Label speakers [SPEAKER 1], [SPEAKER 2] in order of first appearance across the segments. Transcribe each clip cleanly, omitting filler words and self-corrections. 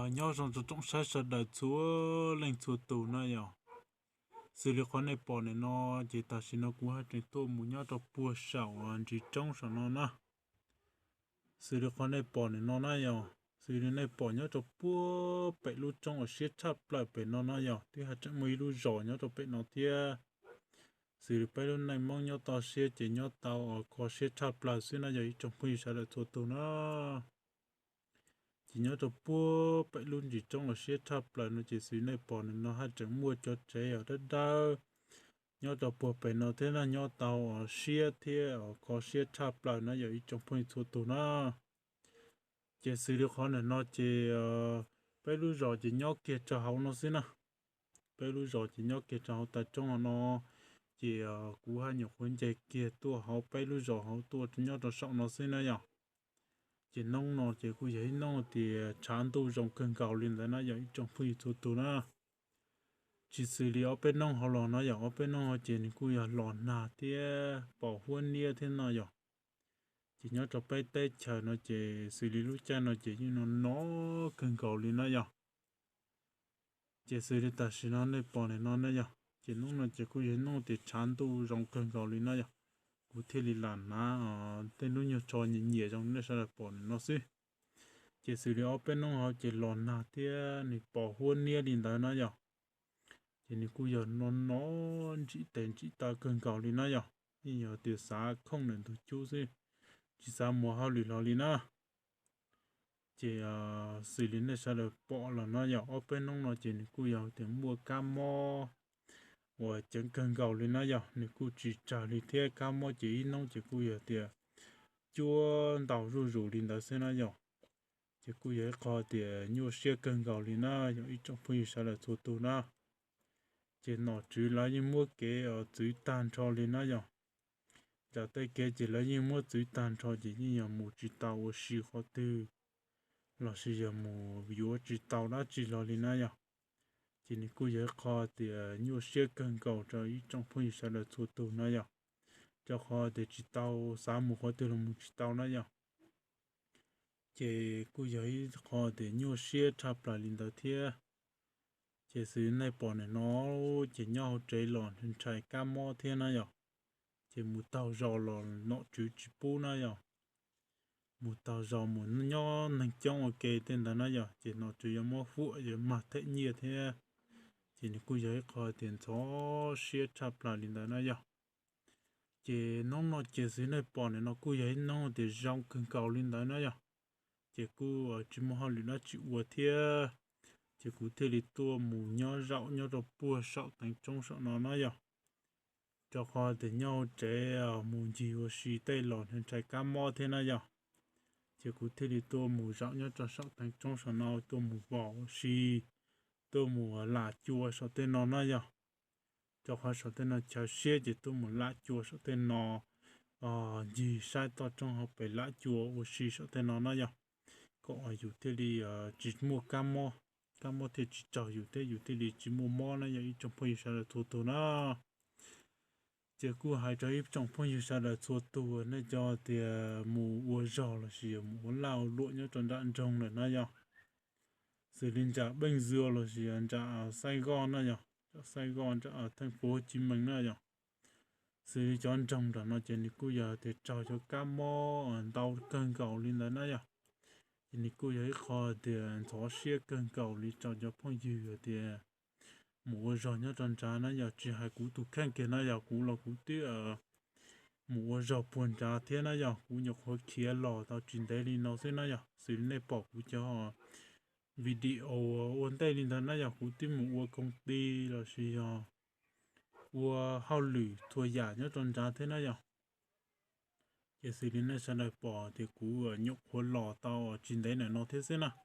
[SPEAKER 1] nhớ rằng trong sai sật đời chúa lên chúa tù nó giờ xử lý khoản này bỏ này nó chỉ ta xin nó cũng hay trên tôi muốn nhớ cho bùa sầu chỉ trong sao nó na xử lý khoản này bỏ này nó giờ xử lý này bỏ nhớ cho bùa bể lúc trong ở siết chặt lại bể nó giờ thì hạt chẳng mấy lúc rồi nhớ cho bể nó thia xử lý bể lúc này mong nhớ tao siết chỉ nhớ tao ở có siết chặt lại xí nó giờ trong bây giờ là chúa tù nó chỉ nhớ cho bố vậy luôn chỉ trong là xe tháp lại nó chỉ xí này bỏ nên nó hay chẳng mua cho trẻ ở đất đâu nhớ cho bố vậy nó thế là nhớ tàu ở xe thế ở có xe tháp lại nó giờ trong phong số tụ nó chỉ xử lý khó này nó chỉ vậy luôn rồi chỉ nhớ kia cho hậu nó xí nè vậy luôn rồi chỉ nhớ kia cho hậu tại trong nó chỉ cú hai nhiềuคนใจkia tua hậu vậy luôn rồi hậu tua chỉ nhớ cho sợ nó xí nè nhở chỉ nông nó chỉ cứ vậy nông thì chán tu trồng cần cào lên là nó vậy trồng phi tu nó chỉ xử lý ở bên nông họ lò nó vậy ở bên nông họ chỉ cứ vậy lò nà thì bỏ huân nia thế nào vậy chỉ nhớ cho bé tết chờ nó chỉ xử lý lúc cha nó chỉ như nó cần cào lên nó vậy chỉ xử lý ta xin nó này bỏ này nó vậy chỉ nông nó chỉ cứ vậy nông thì chán tu trồng cần cào lên nó vậy cụ thể là nó tên nó nhiều trò nhiều nhiều trong nó sẽ là bỏ nó xí chỉ xử lý ở bên nó họ chỉ lòn nà thì nị bỏ huân nia đi tới nó giờ chỉ nị cứ giờ nó chỉ tiền chỉ ta cần cầu đi nó giờ nhưng giờ từ xã không nên từ chú xí chỉ xã mùa hao lì lò đi nó chỉ xử lý nó sẽ là bỏ là nó giờ ở bên nó chỉ nị cứ giờ tiền mua cam mo và chẳng cần cầu lên nó giờ nị cứ chỉ trả đi theo cam mo chỉ nó chỉ cứ giờ tiền chúa tàu rủ đi tới xe nó giờ chỉ cứ vậy có thì nhiều xe cần gạo thì nó ít trong phía sau là số tụ nó chỉ nó chỉ là những mua cái ở dưới tàn cho lên nó rồi giờ tới cái chỉ là những mua dưới tàn cho chỉ như là một chỉ tàu ở xí khó tư là xí giờ một yếu chỉ tàu đó chỉ là lên nó rồi chỉ nên cứ vậy có thì nhiều xe cần gạo cho ít trong phía sau là số tụ nó rồi cho khó thì chỉ tàu sáng một khó tư là một chỉ tàu nó rồi chỉ cứ vậy họ để nhiều xe chập lại lên đầu thiên chỉ xử này bỏ này nó chỉ nhau chạy lòn trên chạy cam mo thiên này rồi chỉ một tàu rò lòn nó chỉ bù này rồi một tàu rò một nhỏ nâng trong ok tên đó này rồi chỉ nó chỉ mua phụ rồi mà thế nhiều thế chỉ cứ vậy họ tiền số xe chập lại lên đầu này rồi chỉ nó chỉ xử này bỏ này nó cứ vậy nó để rong cần cầu lên đầu này rồi chỉ cứ ở trên mỏ lửa nó chịu vừa thế chỉ cứ thế thì tua mù nhau rau nhau rồi bùa sọ thành trong sọ nó vậy cho họ để nhau trẻ mù gì và xì tay lòn hình trái cá mò thế này vậy chỉ cứ thế thì tua mù rau nhau cho sọ thành trong sọ nó tua mù bò xì tua mù lá chua sọ tên nó vậy cho họ sọ tên nó cháo xe chỉ tua mù lá chua sọ tên nó gì sai to trong họ phải lá chua và xì sọ tên nó vậy có ởอยู่ที่ดีchỉ mua cam mo thì chỉ choอยู่ที่ดีchỉ mua mò này vậy trong phong yêu là thua tù nó chỉ cứ hai cho ít trong phong yêu là thua tù này cho thì mù uo giò là gì mù lao lụa nhá tròn đạn trồng này nó nhở xử lý trả bên dừa là gì trả Sài Gòn nó nhở Sài Gòn trả ở thành phố Hồ Chí Minh nó nhở xử lý cho trồng đó nó chỉ cứ giờ thì cho cam mo tàu cân cầu lên đó nó nhở thì cô ấy khó thì thọ xe cần cầu lý cho phong dư thì mua rồi nhá tròn trà nó giờ chỉ hai cú tụ khen kia nó giờ cú là cú tí mua rồi buồn trà thế nó giờ cú nhục hồi kia lò tao chuyển đây đi nó sẽ nó giờ xử lý này bỏ cú cho họ video ôn đây đi nó giờ cú tí mua công ty là gì mua hao lử thua giả nhá tròn trà thế nó giờ cái xử lý này sẽ lại bỏ thì cú nhục khuôn lò tao trên đấy này nó thế thế nào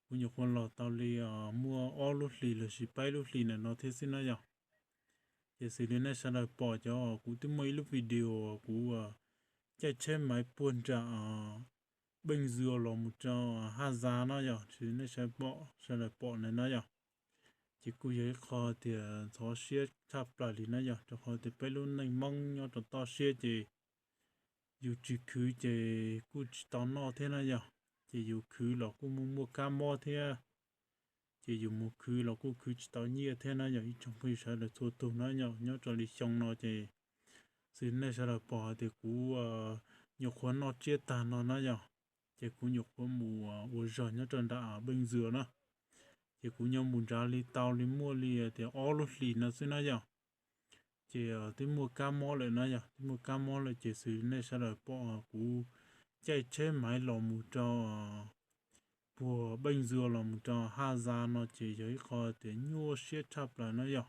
[SPEAKER 1] cú nhục khuôn lò tao đi mua all lúc lì là chỉ bay lúc lì này nó thế thế nào nhở cái xử lý này sẽ lại bỏ cho cú tới mấy lúc video cú chạy trên máy buồn trả bình dừa là một cho hai giá nó nhở thì nó sẽ lại bỏ này nó nhở chỉ cú ấy khó thì thó xe chập lại thì nó nhở cho khó thì bay luôn này mong nhau cho to xe thì dù chỉ cứ chỉ cứ tao nó thế này giờ chỉ dù khứ là cũng muốn mua cam mò thế chỉ dù mua khứ là cũng khứ chỉ tao nhia thế nó giờ trong khi sao là thua tụ nó nhớ cho đi xong nó thì xin này sao là bỏ thì cú nhục khoản nó chia tàn nó giờ chỉ cú nhục khoản mù uống rồi nhớ trần đã ở bên dừa nó chỉ cú nhau muốn ra li tao li mua li thì all lúc li nó xin nó giờ chỉ tí mua cam mò lại nó giờ tí mua cam mò lại chỉ xin này sao là bỏ cú chạy chế máy lò mù cho bùa bên dừa lò mù cho ha ra nó chỉ giấy kho để nhua xe chắp lại nó giờ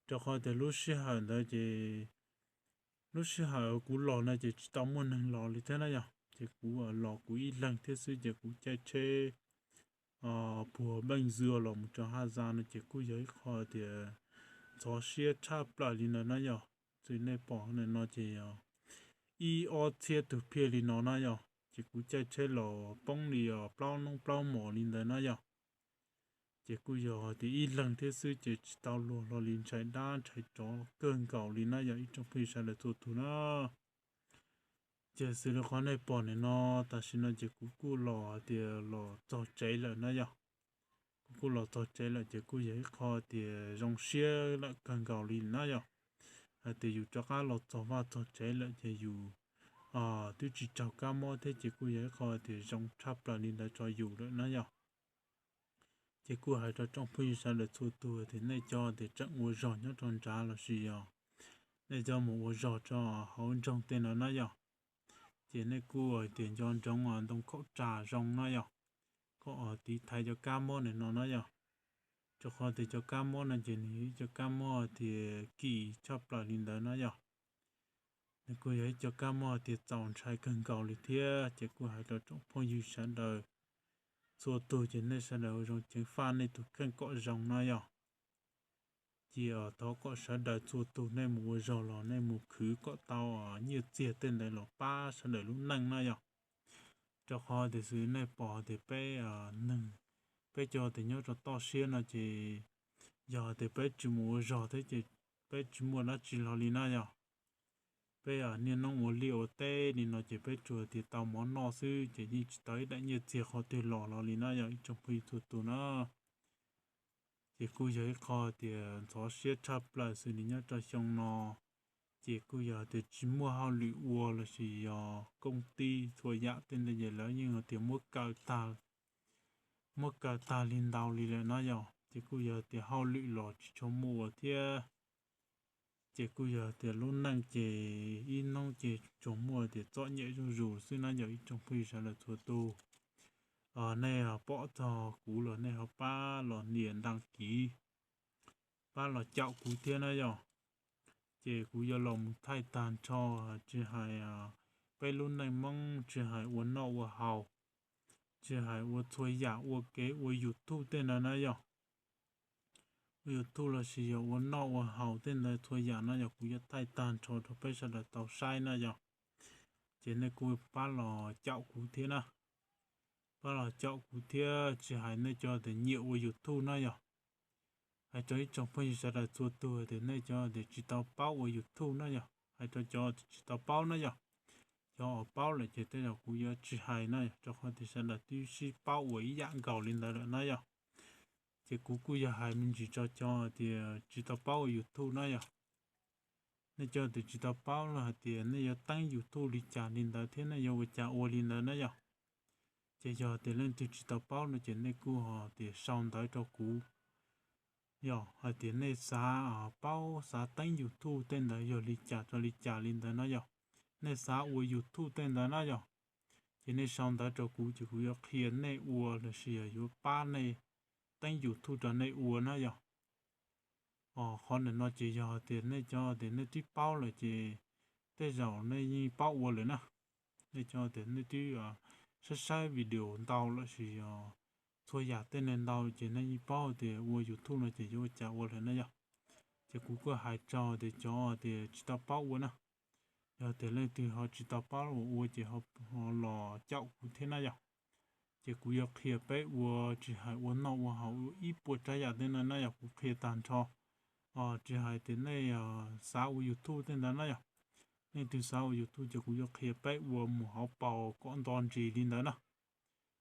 [SPEAKER 1] cho kho để lúc xe hẳn đó chỉ lúc xe hở cú lò này chỉ tao muốn hàng lò như thế này nhở chỉ cú ở lò cú ít lần thế sư chỉ cú chạy chê bùa bánh dừa lò một cho hai gian chỉ cú giấy kho thì cho xe chắp lại đi nó nhở rồi này bỏ này nó chỉ y ở xe từ phía đi nó nhở chỉ cú chạy chê lò bông đi bao nông bao mỏ đi nó nhở chỉ cú giờ thì ít lần thế sư chỉ tao luôn lo liền chạy đá chạy chó cơn cầu đi nó giờ ít trong phía sau là tụt nó chỉ sự là con này bỏ này nó ta xin nó chỉ cú lò thì lò cho cháy là nó giờ cú lò cho cháy là chỉ cú giấy kho thì rong xe là cơn cầu đi nó giờ thì dù cho cá lò cho vào cho cháy là chỉ dù tôi chỉ cho cá mò thế chỉ cú giấy kho thì rong chắp là đi là cho dù đó nó giờ chỉ cú hay cho trong phía sau là tụt tụt thì này cho thì trận mua giò nhá tròn trả là gì à này cho mua giò cho hậu trong tên là nó giờ chỉ này cú ở tiền cho trong đông khẩu trà rong nó giờ có ở tí thay cho cam mò này nó giờ cho kho thì cho cam mò này chỉ ní cho cam mò thì kỳ chắp lại lên đó nó giờ này cú ấy cho cam mò thì chọn trái cần cầu lịch thiê chỉ cú hay cho trong phong dư sản đời số tuổi chỉ này sản đời trong chính phan này tụi cần cọ rong nó giờ chỉ ở đó có sản đời số tuổi này mua rau lò này mua khứ có tao ở nhiều chia tên này là ba sản đời lúc năng nó giờ cho kho thì xứ này bỏ thì bé nâng bé cho thì nhớ cho to xuyên là chỉ giờ thì bé chỉ mua giò thế chỉ bé chỉ mua nó chỉ là lina giờ bé nên nó mua liệu tê thì nó chỉ bé chùa thì tao món nọ sư chỉ đi tới đã nhiều tiền khó từ lò là lina giờ trong khi tụi nó chỉ cứ giấy kho thì cho xếp chắp lại xử lý nhớ cho xong nó chỉ cứ giờ thì chỉ mua hao lụi uo là chỉ công ty thôi dạ tên là gì lớn nhưng mà tiền mua cả ta linh đào lì lại nó giờ chỉ cứ giờ thì hao lụi lọ chỉ cho mua thì chỉ cứ giờ thì luôn năng chỉ in nông chỉ cho mua thì chọn nhẹ trong rủ xưa nó giờ trong phi sẽ là thua tu ở này bỏ cho cú là này họ ba là niệm đăng ký ba là chạo cú thiên nó giờ chỉ cú giờ lòng thay tàn cho chỉ hay bây luôn này mong chỉ hay uốn nọ uốn hào chỉ hay uốn thôi giả uốn kế uốn YouTube tên là nó giờ YouTube là chỉ giờ uốn nọ uốn hào tên là thôi giả nó giờ cú giờ thay tàn cho bây giờ là tàu sai nó giờ chỉ này cú ba là chạo cú thiên à ba là chạo cú thiên chỉ hay nơi cho để nhiều uốn YouTube nó giờ hay cho ít trong bây giờ là chua tua thì nơi cho để chỉ tao bao ở YouTube nó nhở hay cho chỉ tao bao nó nhở cho bao là chỉ tới là cũng giờ chỉ hay nó cho con thì sẽ là tiêu chí bao ở dạng gạo lên đó nó nhở thì cũng giờ hay mình chỉ cho thì chỉ tao bao ở YouTube nó nhở nên cho thì chỉ tao bao là thì nên giờ tăng YouTube đi trả lên đó thế này giờ trả ô lên đó nó nhở chỉ giờ thì lên từ chỉ tao bao nó chỉ nên cú họ thì xong tới cho cú giờ ở tiền này xã bao xã tăng YouTube tên đó giờ lịch trả lên đó nó giờ này xã ở YouTube tên đó nó giờ thì này xong đó cho cú chỉ cú giờ khiển này ua là gì ở ba này tăng YouTube cho này ua nó giờ con này nó chỉ giờ tiền này cho tiền này tiếp bao là chỉ tới giờ này như bao ua rồi nè này cho tiền này tiếp sai video tao là gì thôi giả tên nên đâu chỉ nên bao thì mua YouTube nó chỉ vô trả vô là nó giờ chỉ cũng có hai trò thì cho thì chỉ tao bao vô nè giờ thì lên từ họ chỉ tao bao vô chỉ họ lò chậu thế này giờ chỉ cũng có kia bé vô chỉ hai vô nọ vô họ ít bữa trái giả tên này giờ cũng kia tàn cho chỉ hai tên này sao YouTube tên đó giờ nên từ sau YouTube chỉ cũng có kia bé vô một họ bảo con đòn gì lên đó nè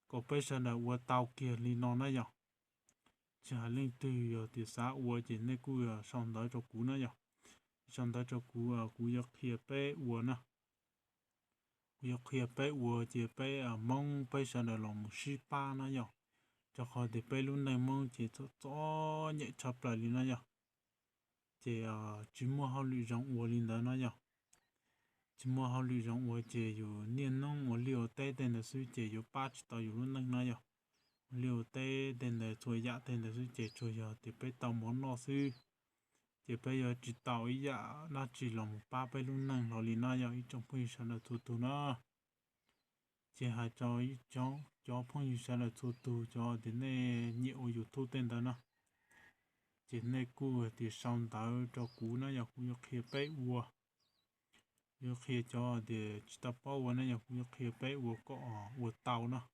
[SPEAKER 1] có bây giờ là ua tàu kia li nó này nhở chả lên từ thì xã ua chỉ nên cú xong đó cho cú nữa nhở xong đó cho cú giặc kia bé ua nè giặc kia bé ua chỉ bé mong bây giờ là lòng si pa nữa nhở cho họ thì bé luôn này mong chỉ cho nhẹ chập lại li nữa nhở chỉ chỉ mua họ lựa chọn ua li đó nữa nhở chỉ mua họ lựa chọn ua chỉอยู่niên nông ua liều tê tên là suy chỉอยู่ba chỉ taoอยู่luôn này nữa nhở liều tê tên là chui dạ tên là suy chỉ chui giờ thì bé tao món lo suy chỉ bây giờ chỉ tao ý dạ nó chỉ là một ba bây luôn năng rồi liền nó giờ ý trong phong sản là tụt tụt nó chỉ hai cho ý cho phong sản là tụt tụt cho đến này nhiều YouTube tên đó nó chỉ này cú thì xong tao cho cú nó giờ cú yêu kia bé ua yêu kia cho thì chỉ tao bao nó giờ cú yêu kia bé ua có ua tàu nó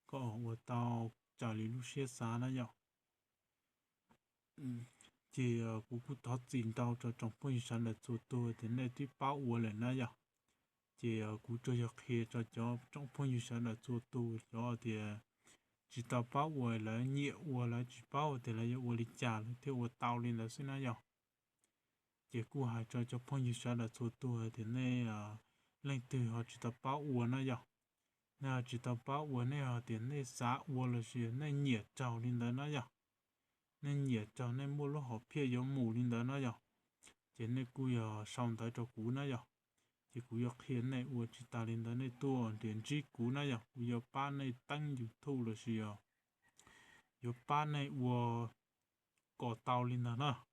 [SPEAKER 1] có ua tàu trả lý lúc xe xa nó giờ chỉ cũng thoát tiền tàu cho trong phong sản là tụt tụt đến này thì bao ua lại nó giờ chỉ cũng cho việc khi cho trong phong sản là tụt tụt cho thì chỉ tao bao ua là nhiều ua là chỉ bao thì là ua đi trả thì ua tàu lên là xin nó giờ chỉ cú hai cho phong sản là tụt tụt thì này lên từ họ chỉ tao bao ua nó giờ nè chỉ tao bao ua này họ thì này xã ua là gì này nhiệt trào lên đó nó giờ nên nhiệt trào nên mua lúc họ phía giống mù lên đó nó giờ chỉ nên cú xong tới cho cú nó giờ chỉ cú khiến này ua chỉ ta lên đó này tua điện chỉ cú nó giờ cú ba này tăng YouTube là gì ba này ua có tàu lên đó nó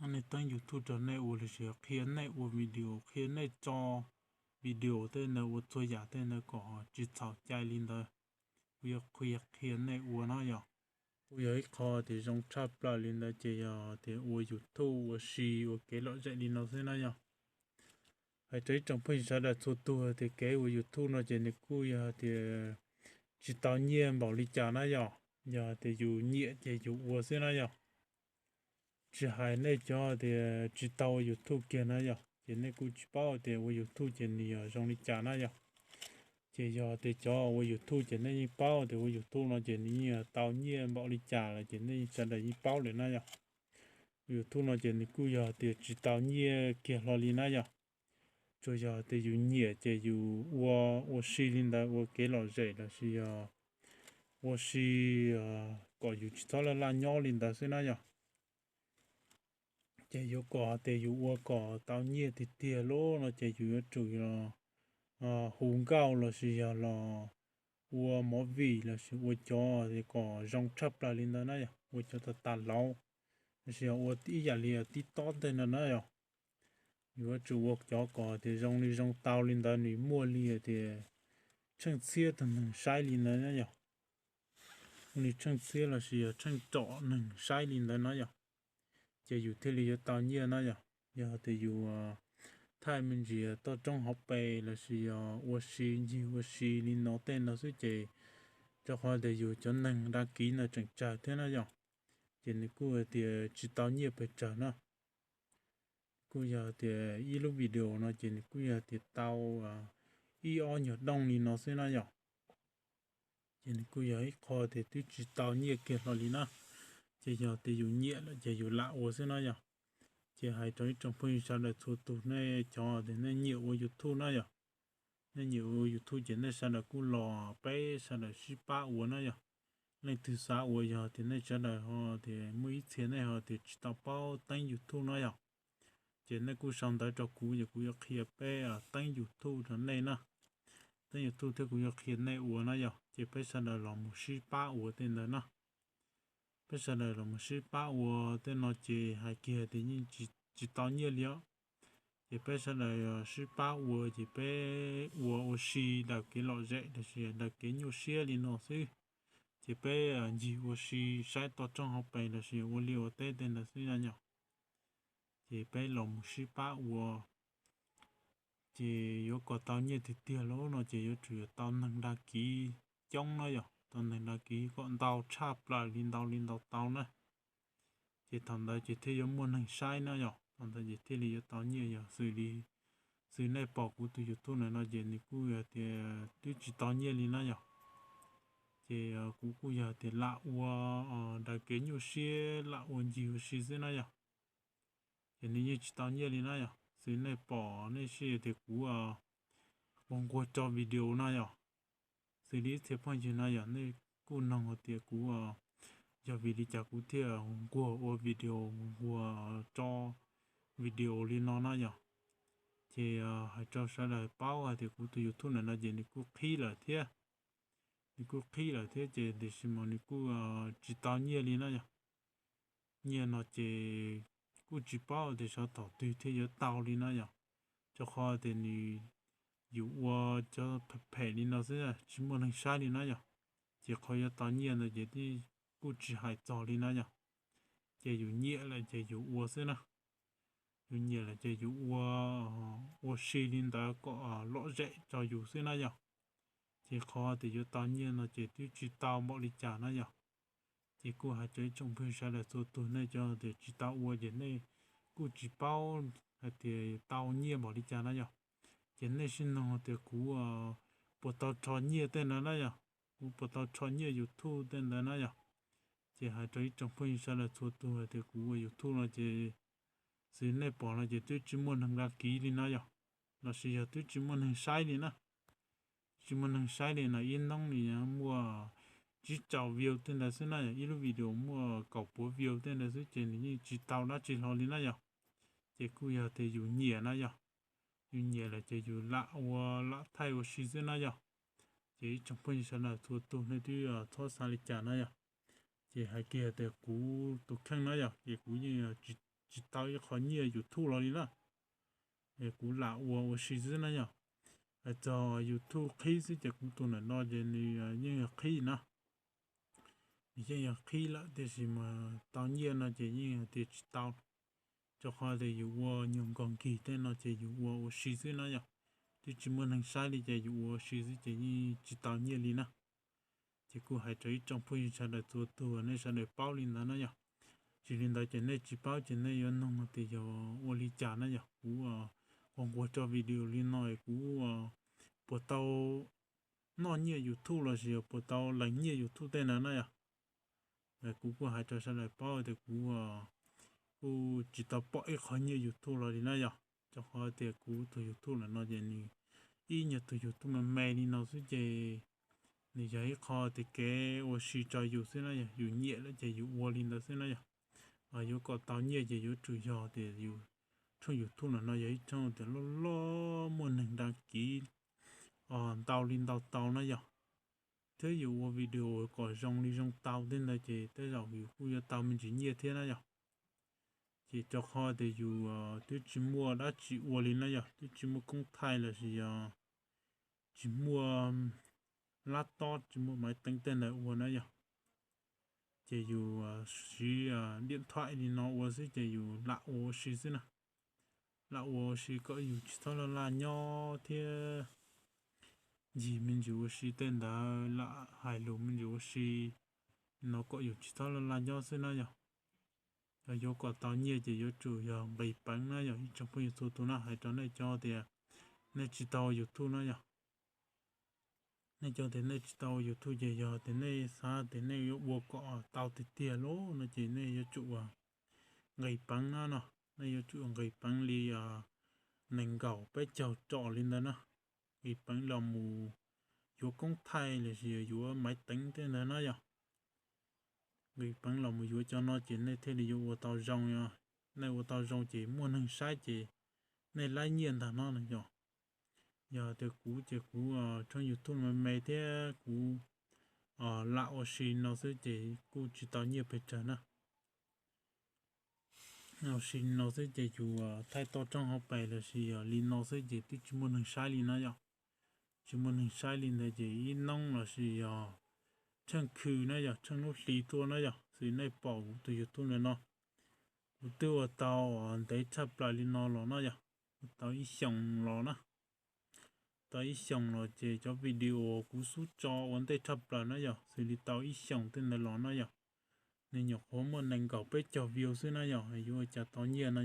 [SPEAKER 1] anh này tăng YouTube cho này ua là gì khiến này ua video khiến này cho video tên là ua tôi giả tên là có chỉ thảo chạy lên đó cú khiến này ua nó giờ ui khó thì trong chắp lại lên đó chỉ thì ua YouTube ua xì ua cái loại chạy lên nó thế nào nhở hay thấy trong bây giờ là số tu thì cái ua YouTube nó chỉ là cú thì chỉ tao nhiên bảo lý trả nó giờ thì dù nhẹ thì dù ua thế nào nhở chỉ hay này cho thì chỉ tao YouTube kia nó chỉ này cú chỉ bảo thì ua YouTube chỉ là trong lý trả nó chỉ giờ thì cho ua YouTube chỉ này bảo thì ua YouTube nó chỉ là tao nhiên bảo lý trả là chỉ này sẽ là bảo để nó YouTube nó chỉ là cú giờ thì chỉ tao nhiên kia lo lý nó cho giờ thì dù nhẹ thì dù ua xì lên đó ua cái lò rễ là xì ua xì có dù chỉ thọ là nhỏ lên đó xí nó nhở chỉ dù có thì dù ua có tao nhẹ thì tiền lô nó chỉ dù chủ là hùng cao là xì là ua mỏ vị là xì ua cho thì có rong chắp lại lên đó nó nhở ua cho ta tàn lâu xì ua tí giả lìa tí tốt tên là nó nhở nếu chủ quốc cho có thì rong tàu lên đó nếu mua lìa thì chân xe thì nâng sai lên đó nhở nếu chân xe là gì chân trọ nâng sai lên đó nhở chỉ dù thế lìa tàu nhiều nó nhở giờ thì dù thay mình gì tao trong học bè là gì ô xì lên nó tên nó sẽ chỉ cho họ để dù cho nâng đăng ký là chẳng trả thế nó nhở chỉ nếu cô thì chỉ tàu nhiều phải trả nó cô giờ thì ít lúc video nó chỉ cô giờ thì tao ít ở nhiều đông thì nó sẽ nó nhỏ chỉ cô giờ ít khó thì tôi chỉ tao nhiều kia nó đi nó chỉ giờ thì dùng nhẹ là chỉ dùng lạ ô sẽ nó nhỏ chỉ hai trong phương sao là thu tụ này cho thì nó nhiều ô YouTube nó nhỏ nó nhiều ô YouTube chỉ nó sao là cô lò bé sao là ship ba ô nó nhỏ lên từ xa ô giờ thì nó cho là họ thì mấy tiền này họ thì chỉ tao bao tăng YouTube nó nhỏ chỉ nên cú xong tới cho cú giờ cú yêu kia bé tăng YouTube thằng này nè tăng YouTube thì cú yêu kia này uổng nó giờ chỉ bây giờ là làm một sĩ ba uổng tên đó nè bây giờ là làm một sĩ ba uổng tên nó chỉ hai kia thì nhưng chỉ tao nhiều liệu chỉ bây giờ là sĩ ba uổng chỉ bé uổng sĩ đặc cái lọ dễ là sĩ đặc cái nhiều xe liền nó xí chỉ bé gì uổng sĩ sai tao trong học bài là sĩ uổng liệu tên là xí là nhở chỉ bé lòng sĩ ba uổng chỉ có có tao như thì tiền lỗ nó chỉ có chủ yếu tao nâng đa ký trong nó rồi tao nâng đa ký con tao chắp lại lên tao tao nữa chỉ thằng đó chỉ thấy giống muốn hành sai nó rồi thằng đó chỉ thấy là tao nhiều rồi xử lý sự này bỏ của tụi YouTube này nó dễ thì cú thì tôi chỉ tao nhớ đi nó nhở thì cú giờ thì lạ qua đã kế nhiều xe lạ qua nhiều xe thế này nhở thì nếu như chỉ tao nhớ đi nó nhở sự này bỏ này xe thì cú còn qua cho video này nhở xử lý thế phong chuyện này nhở này cú nông thì cú giờ video chả cú thì qua video qua cho video lên nó nhở thì hãy cho sẽ là bao thì cũng từ YouTube này là gì thì cũng khi là thế thì cũng khi là thế thì để xem mà thì cũng chỉ tao nhiều đi nữa nhỉ nhiều nó chỉ cũng chỉ bao để cho tao tùy thế giờ tao đi nữa nhỉ cho khó thì ni dụ cho phải đi nó sẽ chỉ muốn hình sai đi nữa nhỉ chỉ khó giờ tao nhiều là gì thì cũng chỉ hãy cho đi nữa nhỉ chỉ dụ nhiều là chỉ dụ sẽ nè tuy nhiên là chỉ dụ qua xí linh đã có lỗ rễ cho dụ xí này nhở chỉ khó thì dụ tao nhiên là chỉ tao mọi lý trả này nhở chỉ cô hãy chơi trong phim sao là số tuổi này cho để chỉ tao qua gì này cô chỉ bao thì tao nhiên mọi lý trả này nhở chỉ này xin nó thì cô bộ tao cho nhiên tên nó nhở cô bộ tao cho nhiên YouTube tên nó nhở chỉ hãy chơi trong phim sao là số tuổi thì cô YouTube là chỉ sự này bỏ là tôi chỉ muốn hàng ra kỹ đi nó là sự giờ tôi chỉ muốn hàng sai đi nè chỉ muốn hàng sai đi là yên lòng thì mua chỉ chào view tên là thế này ít video mua cầu bố view tên là thế trên như chỉ tao đã chỉ lo đi nó chỉ cứ giờ thì dùng nhẹ nó dù nhẹ là chỉ dùng lạ và lạ thay và xí thế nó chỉ trong phần sau là thua tụ nên tôi thua sang lịch trả nó chỉ hai kia thì cú tụ khăn nó chỉ cú như chỉ tao cái khó nhiều YouTube rồi đi đó để cú lạ và xí thế nó cho YouTube khi sẽ chỉ cú tụ nó chỉ như khi nó như khi là thì mà tao nhiều nó chỉ như thì tao cho họ thì dụ nhung còn kỳ tên nó chỉ dụ xí thế nó thì chỉ muốn hàng sai thì chỉ dụ xí thế chỉ như chỉ tao nhiều đi nè chỉ cú hay chơi trong phim sao để tụ này sao để bao lên đó nó chỉ lên đó chỉ này chỉ bao chỉ này yon nông thì giờ ô li trả nó cú còn qua cho video lên nói cú bộ tao nó nhiều YouTube là gì bộ tao lấy nhiều YouTube tên nó rồi cú hay cho sao để bao thì cú chỉ tao bỏ ít khó nhiều YouTube là đi nó cho họ thì cú từ YouTube là nó gì như ít nhiều từ YouTube mà mày đi nó sẽ chỉ thì giờ khó thì cái ô xí cho YouTube nó dù nhẹ là chỉ dù ô lên đó sẽ nó dù có tao nhẹ chỉ dù chủ yếu thì dù trong YouTube là nó vậy trong thì lo muốn hình đăng ký tao lên tao nó thế dù video có rong đi rong tao đến đây chỉ tới rồi dù khu tao mình chỉ nhẹ thế nó chỉ cho họ thì dù tôi chỉ mua đã chỉ ô lên nó tôi chỉ mua công khai là gì chỉ mua laptop chỉ mua máy tính tên là ô nó chỉ dù sử điện thoại thì nó ô sẽ chỉ dù lạ ô sử thế nào lạ ô sử có dù chỉ thôi là nhỏ thì gì mình dù sử tên đó là hai lô mình dù sử nó có dù chỉ thôi là nhỏ thế nào rồi dù có tao nhiều chỉ dù chủ yếu bảy bánh nó trong phần số tụ nó hay cho này cho thì này chỉ tao YouTube nó nên cho đến nay tao YouTube giờ đến nay xa đến nay vô cọ tao thì tiền lố nó chỉ này chủ ngày bắn nó này chủ ngày bắn li nền gạo bé chào trọ lên đó ngày bắn là mù vô công thay là gì vô máy tính thế này nó ngày bắn là mù vô cho nó chỉ này thế thì vô tao rong này vô tao rong chỉ muốn hình sai chỉ này lại nhiên thằng nó này giờ thì cú chỉ cú trong YouTube mà mấy thế cú lão xí nó sẽ chỉ cú chỉ tao nhiều bề trên nè lão xí nó sẽ chỉ dù thay to trong học bài là xí linh nó sẽ chỉ tí chỉ muốn hình sai linh nó chỉ muốn hình sai linh là chỉ nông là xí chân khử nó chân nó xí to nó xí này bỏ từ YouTube này nó từ tao để chấp lại linh nó nó tao ý xong nó tao ý xong rồi chỉ cho video cú số cho vấn đề chấp lại nó xử lý tao ý xong tên là nó nên nhọc hôm mà nành gạo bé cho view xứ nó hay vô chả tao nhiều nó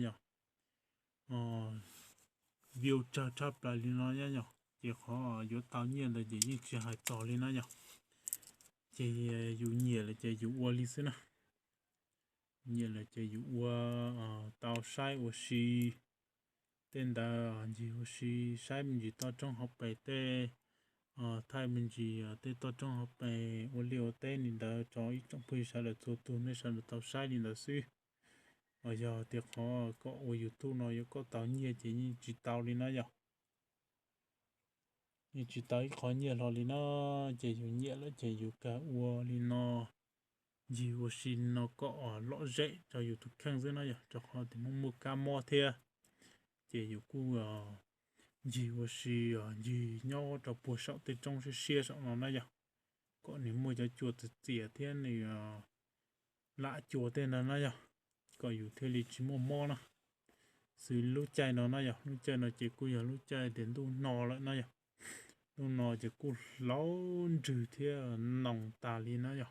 [SPEAKER 1] view cha chắp lại lên nó nhá chỉ khó yếu tao nhiên là chỉ chỉ hai tỏ lên nó nhá chỉ yếu nhiều là chỉ yếu qua lý xí nè nhiều là chỉ yếu qua tao sai của si tên đã gì của si sai mình chỉ tao trong học bài tê thay mình chỉ tê tao trong học bài của liệu tê nên đã cho ít trong bây giờ là tụi tụi nên sao là tao sai nên là suy bây giờ thì khó có ở YouTube nó có tao nhiều chỉ tao lên nó nhá như chỉ tới khó nhiều rồi thì nó chỉ dùng nhiều là chỉ dùng cả ua thì nó nhiều xin nó có lọ dễ cho dùng thực khang dưới nó vậy cho họ thì muốn mua cá mò thia chỉ dùng cu nhiều xì gì nhau cho bùa sọ từ trong sẽ xe sọ nó vậy có nếu mua cho chuột thì tỉa thiên này lạ chuột tên là nó vậy có dùng thế thì chỉ mua mò nó xử lú chai nó vậy lú chai nó chỉ cu giờ lú chai đến tu nò lại nó vậy lúc nó chỉ cú lâu trừ thế nòng tà li nó nhở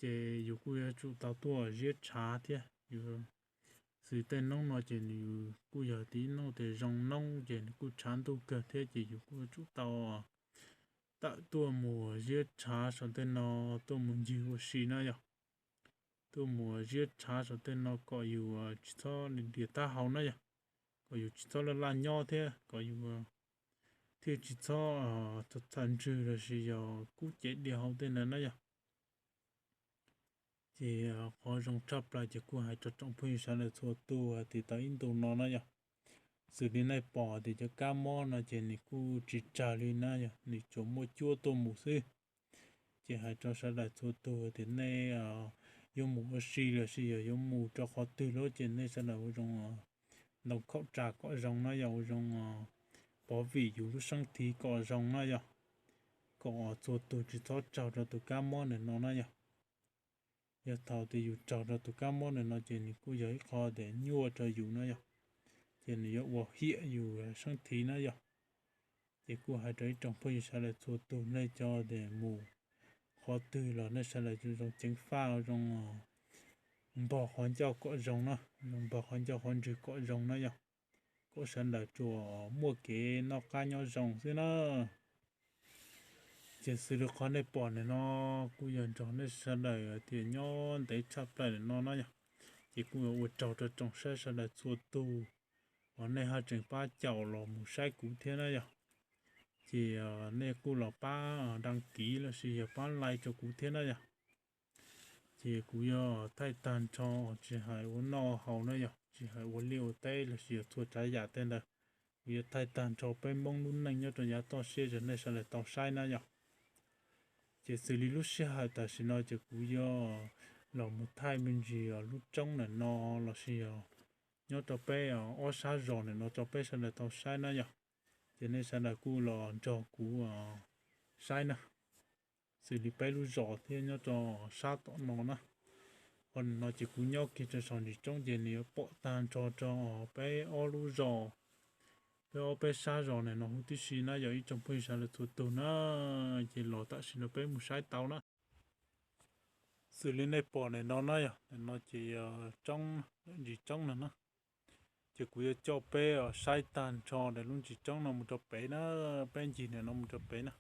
[SPEAKER 1] chỉ dù cú chú tao tua giết chả thế dù sự tên nông nó chỉ dù cú giờ tí nó thì rong nông chỉ cú chán tu cơ thế chỉ dù cú chú tao tạo tua mùa giết chả sau tên nó tua mùa nhiều xí nó nhở tua mùa giết chả sau tên nó có dù chỉ cho để ta hậu nó nhở có dù chỉ cho là nho thế có dù thì chỉ cho thành trừ là chỉ giờ cú chết đi hậu tên là nó vậy thì họ dùng chấp lại chỉ cú hai cho trong phim sáng là số tu thì tới in tu nó vậy xử lý này bỏ thì cho cá mò nó chỉ ni cú chỉ trả lên nó vậy ni chỗ mua chua tôm mù sư chỉ hai cho sáng là số tu thì này dùng mù xì là xì giờ dùng mù cho họ từ lối trên này sáng là dùng nấu khẩu trà có rong nó vậy dùng bỏ ví dụ lúc sáng thì có rong nó vậy có chỗ tôi chỉ cho trào cho tụi cá mò này nó vậy giờ thầu thì dụ trào cho tụi cá mò này nó chỉ những cái giấy kho để nhua cho dụ nó vậy chỉ những cái bỏ hiện dụ sáng thì nó vậy thì cô hai trái trong bây giờ là chỗ tôi này cho để mù khó từ là nó sẽ là trong trứng pha trong bỏ khoản cho có rong nó bỏ khoản cho khoản trừ có rong nó vậy có sẽ là chùa mua cái nó cá nhau rong thế nó chỉ sử dụng con này bỏ này nó cũng dần cho nó sẽ là thì nhau để chắp lại nó nhỉ chỉ cũng ở trâu cho trong sẽ là chùa tu còn này hai trường ba chậu là một sai cụ thế này nhỉ chỉ này cũng là ba đăng ký là chỉ ba lại cho cụ thế này nhỉ chỉ cũng giờ thay tàn cho chỉ hai uốn nọ hậu này nhỉ chỉ hai uốn liều tây là chỉ thua trái giả tên là vì thay tàn cho bên mông luôn này nhá cho nhà to xe rồi này sẽ là tàu sai này nhỉ chỉ xử lý lúc xe hai ta sẽ nói chỉ cũng do là một thay mình gì ở lúc trong này nó là gì nhớ cho bé ở xa rồi này nó cho bé sẽ là tàu sai nữa nhỉ cho nên sẽ là cú là cho cú sai nè xử lý bé lúc rõ thì nhớ cho xa tọ nó nè còn nó chỉ cú nhau kia cho xong thì trong giờ này bỏ tan cho bé ở lúc rõ bé ở bé xa rồi này nó không tí xí nó giờ trong bây giờ là tụt tụt nó chỉ lo ta xin nó bé một sai tàu nó xử lý này bỏ này nó nói à nó chỉ trong gì trong này nó chỉ cứ cho bé ở sai tàn cho để luôn chỉ trong nó một cho bé nó bé gì này nó một cho bé nó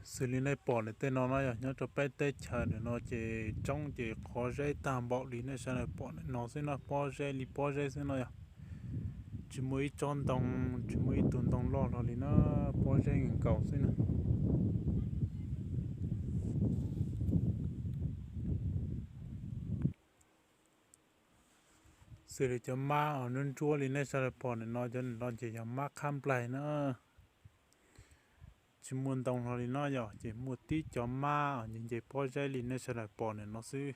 [SPEAKER 1] xử lý này bỏ này tên nó nói à nhớ cho bé tết chờ để nó chỉ trong chỉ khó dễ tàn bỏ đi này sao này bỏ này nó sẽ nó bỏ dễ đi bỏ dễ sẽ nói à chỉ mới chọn đồng chỉ mới tuần đồng lo rồi thì nó bỏ dễ ngừng cầu sẽ nè xử lý cho má ở nơi chua thì này sao lại bỏ này nó cho nó chỉ cho má khăm lại nữa chỉ muốn đồng rồi thì nó giờ chỉ một tí cho má ở những cái bỏ dễ thì này sao lại bỏ này nó xứ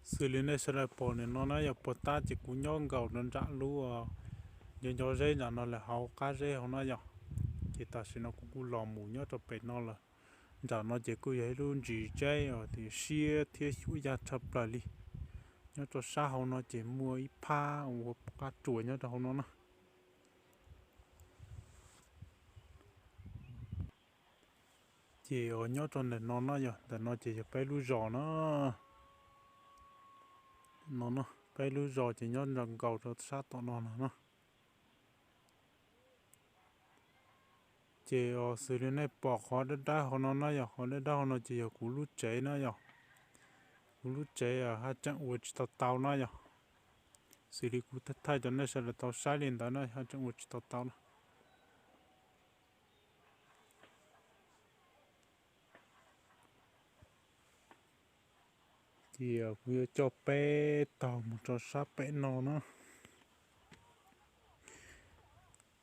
[SPEAKER 1] xử lý này sao lại bỏ này nó giờ bỏ ta chỉ cũng nhon gạo nó trả lúa nhưng cho dễ là nó là hậu cá dễ không nó giờ chỉ ta sẽ nó cũng lò mù nhớ cho bé nó là giờ nó chỉ cứ vậy luôn chỉ chơi ở thì xia thiết chú gia chập lại đi nhớ cho sao nó chỉ mua ít pa hoặc cá chuối nhớ cho nó chỉ ở nhớ trong để nó giờ để nó chỉ phải lú giò nó phải lú giò chỉ nhớ rằng cầu cho sát tụi nó chỉ ở xử lý này bỏ khó đất đá họ nó giờ họ đất đá nó chỉ ở cú lú chế nó giờ cú lú chế ở hai chân uất tàu tàu nó giờ xử lý cú thất thay cho nên sẽ là tàu sai lên đó nó hai chân uất tàu tàu nó thì vừa cho bé tàu một cho sát bé nó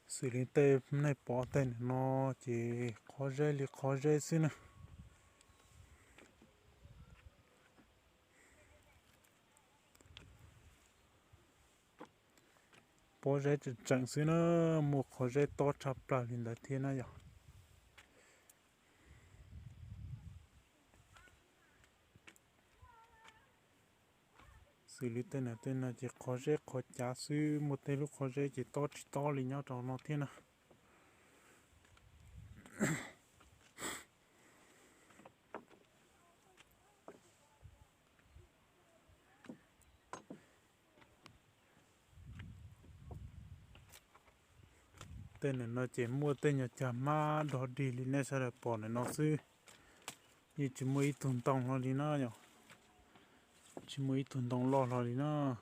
[SPEAKER 1] xử lý tê này bỏ tên nó chỉ khó dễ xin nè bỏ dễ chỉ chẳng xin nó một khó dễ to chập lại lên là thiên này xử lý tên là chỉ khó dễ khó trả sư một tên lúc khó dễ chỉ to lên nhau trong nó thiên nào tên này nó chỉ mua tên nhà chả ma đó đi lên này sẽ là bỏ này nó sư như chỉ mua ít thùng tông nó đi nó nhỉ chỉ mua ít thùng tông lo nó đi nó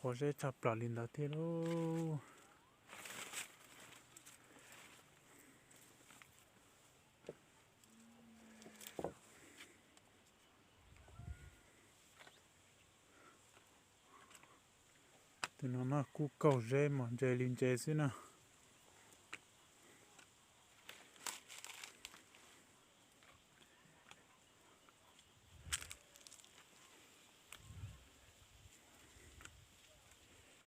[SPEAKER 1] khó dễ chập lại lên là thế đó thì nó cú cầu dễ mà dễ lên dễ xí nè